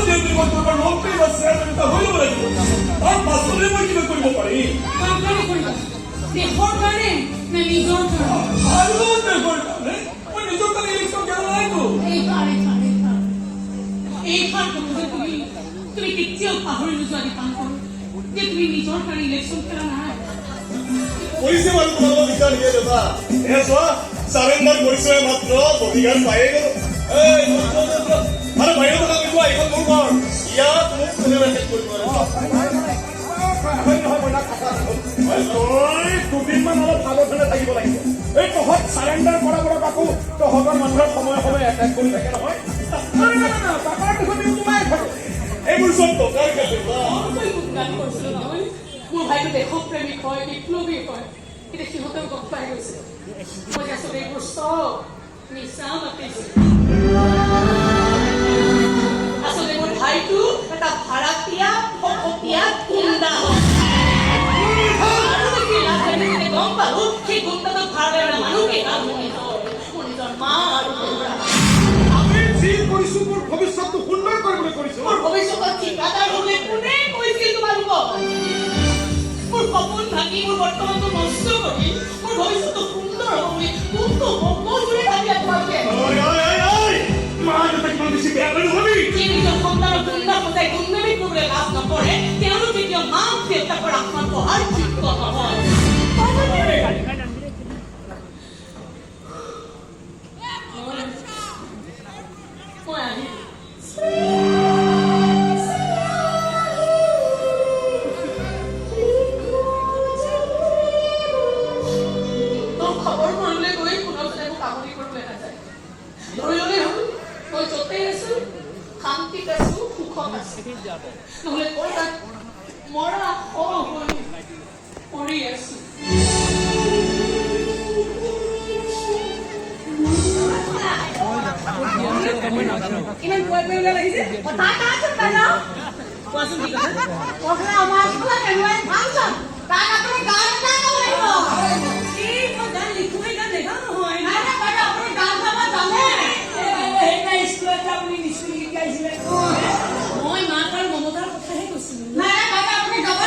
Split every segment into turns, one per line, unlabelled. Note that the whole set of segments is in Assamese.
যে নিৰ্বাচনৰ মন্ত্ৰী বা চেয়াৰমেন হৈ ল'ব লাগিব তাৰ পাছতে মই কিবা কৰিব পাৰিম
দেশৰ কাৰণে নে নিজৰ কাৰণে
আৰু দেশৰ কাৰণে মই নিজৰ কাৰণে ইলেকশ্যন খেলা নাইতো
এইবাৰ তুমি কেতিয়াও পাহৰি নোযোৱা দীপান কৰোঁ যে তুমি নিজৰ কাৰণে ইলেকশ্যন খেলা নাই
কৰিছে বাৰু তোমালোকৰ বিচাৰ নিদিয়ে দেবা এয়া চোৱা চাৰেণ্ডাৰ কৰিছে মাত্ৰ বডিগাৰ্ড পায়ে গ'লো আৰু বাহিৰৰ কথা কৈছো এইখন মোৰ ঘৰ ইয়াত মোক কোনে মেছেজ কৰিব
দুদিনমান অলপ সাৱধানে থাকিব লাগিব এই তহঁত চাৰেণ্ডাৰ কৰা পৰা আকৌ তহঁতৰ মানুহৰ সময়ে সময়ে এটেক কৰি থাকে নহয়
এইবোৰ চব টকাৰ খেলে
মোৰ ভাইটো দেশপ্ৰেমিক হয় বিপ্লৱী হয় কিন্তু সিহঁতেও গম পাই গৈছে মই আচলতে এইবোৰ চব মিছা মাতিছো আচলতে মোৰ ভাইটো এটা ভাড়াতীয়া ফকতীয়া গুণ্ডা গম পালো সেই গুণ্ডাটোক ভাড়া দিয়া মানুহকেইটা মোৰ নিজৰ মা আৰু
আমি যি কৰিছো মোৰ ভৱিষ্যতটো সুন্দৰ কৰিবলৈ কৰিছো
মোৰ ভৱিষ্যতত ঠিকাদাৰ হ'লে কোনে কৈছিল তোমালোকক মোৰ সপোন ভাঙি মোৰ বৰ্তমানটো নষ্ট কৰি মোৰ ভৱিষ্যতটো সুন্দৰ হ'ব বুলি কোনটো সকলোৰে ভাবি তোমালোকে
মা দেউতা কিমান বেছি বেয়া কৰি ভাবি
যি নিজৰ সন্তানক গুণ্ডা সজাই গুণ্ডামি কৰিবলৈ লাজ নকৰে তেওঁলোক কেতিয়াও মাক দেউতাকৰ আত্মাত বহাৰ যোগ্য নহয় মই আহিম খবৰ কৰিলে গৈ পুনৰ মোক আমনি কৰিবলৈ নাযায় ধৰি ল'লে হ'ল মই য'তেই আছো শান্তিত আছো সুখত আছো নহ'লে ক'ৰবাত মৰা হৈ পৰি আছো ইমান কৈ ওলাই লাগিছে কোৱাচোন কি কথা আমাৰ ফাংচন তাৰ আপুনি গান এটা গাব লাগিব মই গান লিখোঁ গান দেখা নহয় আপুনি গান গাব জানে সেইটা স্কুলত আপুনি স্কুল শিকাইছিলে মই মাক আৰু মমতাৰ কথাহে কৈছিলোঁ নাই আপুনি গাব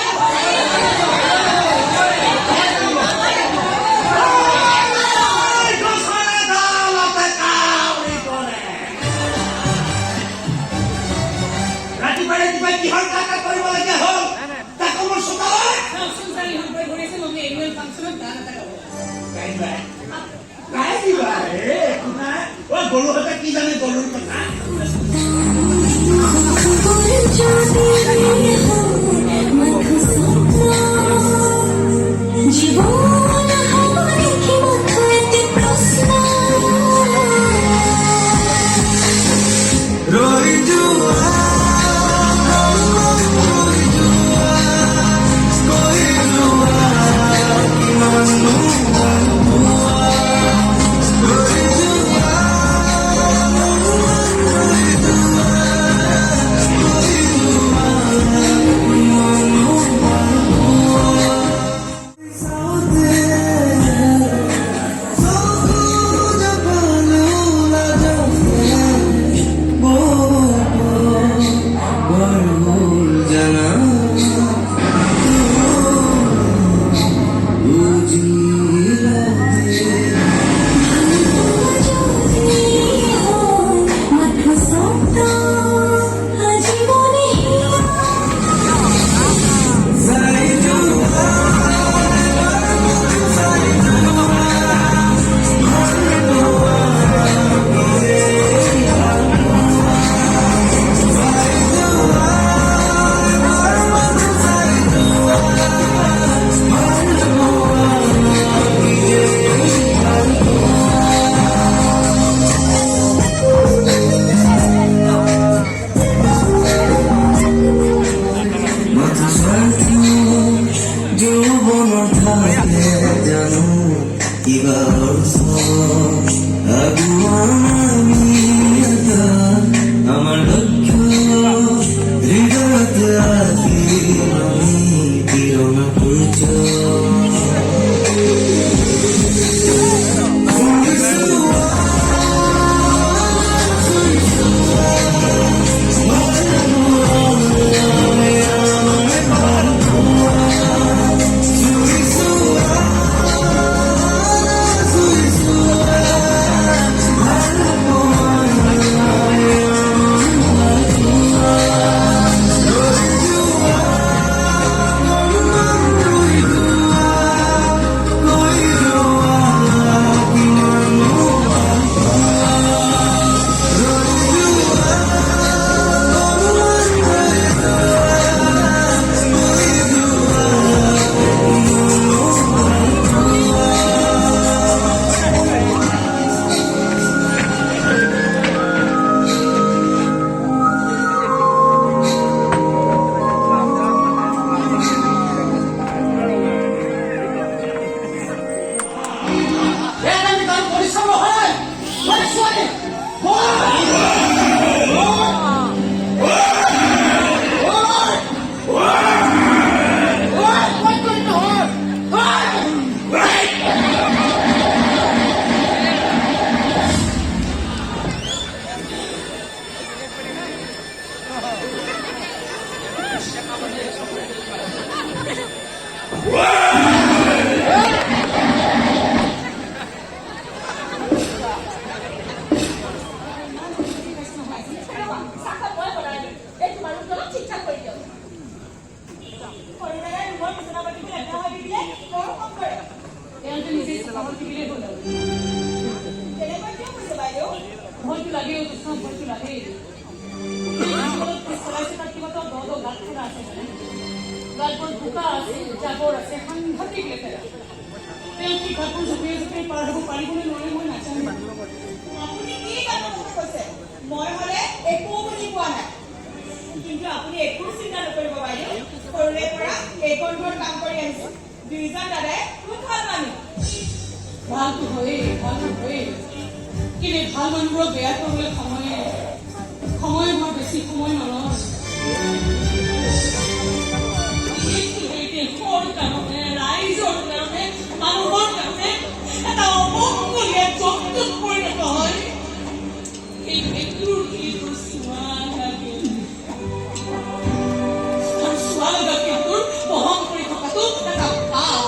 গৰুহঁতে কি জানে গৰুৰ কথা
বাদেই চলাইছে তাত কিবা এটা দ গাঁত থকা আছে মানে গাঁতবোৰ বোকা আছে জাবৰ আছে সাংঘাতিক লেতেৰা তেওঁ কি কাপোৰ জপিয়াই জপিয়াই পাৰ হ'ব পাৰিবনে নোৱাৰে মই নাজানো
আপুনি কি কামৰ কথা কৈছে মই হ'লে একো বুজি পোৱা নাই কিন্তু আপুনি একো চিন্তা নকৰিব বাইদেউ সৰুৰে পৰা এইখন ঘৰত কাম কৰি আহিছোঁ দুইজন দাদাই খুব ভাল মানুহ
ভালটো হয়েই কিন্তু ভাল মানুহবোৰক বেয়া কৰিবলৈ সময় বৰ বেছি সময় নলয় দেশৰ কাৰণে ৰাইজৰ কাৰণে মানুহৰ কাৰণে এটা অমংগলীয়া জন্তুত পৰিণত হয় এইটোৰ চোৱা লাগে আৰু চোৱা লগা কেইটোৰ বহন কৰি থকাটো এটা পাপ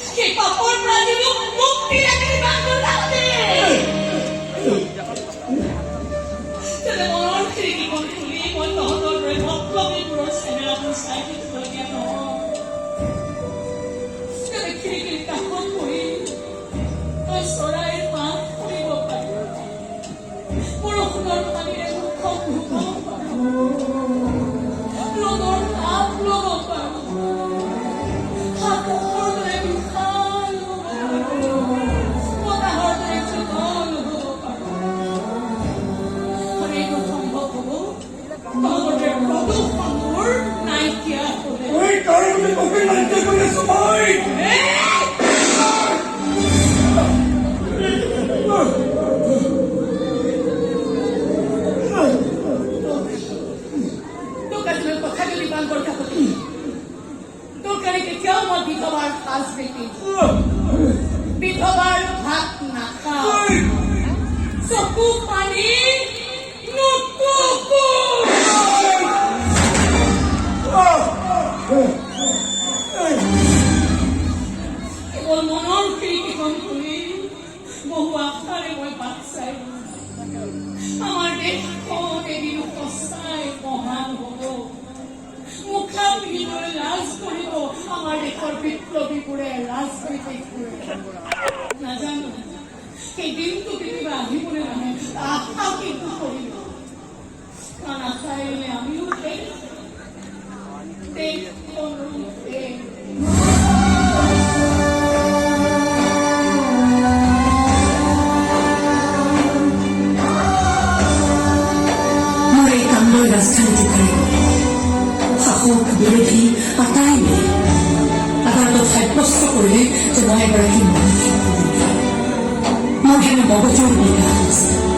সেই পাপৰ পৰা যদি মুক্তি লাগে তেনে মনৰ খিৰিকীখন খুলি মই তহঁতৰ দৰে ভক্তবোৰৰ চেহেৰাবোৰ চাই থাকিবলগীয়া নহয় তেনে খিৰিকীৰ কাষত বহি তই চৰাইৰ মাত শুনিব পাৰি বৰষুণৰ পানীৰে মুখখন ধুব পাৰো ৰ'দৰ তাপ ল'ব পাৰো সাগৰৰ দৰে বিশাল হ'ব পাৰো বতাহৰ দৰে চুগল হ'ব পাৰো আৰু এইটো সম্ভৱ হ'ব তহঁতে প্ৰদূষণবোৰ নাইকিয়া হ'লে
এই কাৰণে তোকে নাইকিয়া কৰি আছো মই
তোক আজি মই কথা দিলি বান কৰি থাকোঁতে তোৰ কাৰণে কেতিয়াও মই বিধৱাৰ সাজ নিপিন্ধো বিধৱাৰ ভাত নাখাওঁ চকু পানী নুটুকো কেৱল মনৰ খিৰিকীখন খুলি বহু আশাৰে মই বাট চাই আমাৰ দেশখন এদিন সঁচাই মহান হ'ব মুখা পিন্ধিবলৈ লাজ কৰিব আমাৰ দেশৰ বিপ্লৱীবোৰে ৰাজনীতিকবোৰে নাজানো সেই দিনটো কেতিয়াবা আহিবলৈ নাহে আশা কিন্তু কৰিব কাৰণ আশা এৰিলে আমিও দেশখনো দেশ
মোৰ এই কামলৈ ৰাজধানী জোকাৰিব শাসক বিৰোধী আটাই মিলি আদালতত সাব্যস্ত কৰিলে যে মই এগৰাকী মানসিক মোৰ হেনে মগজুৰ বিকাশ হৈছে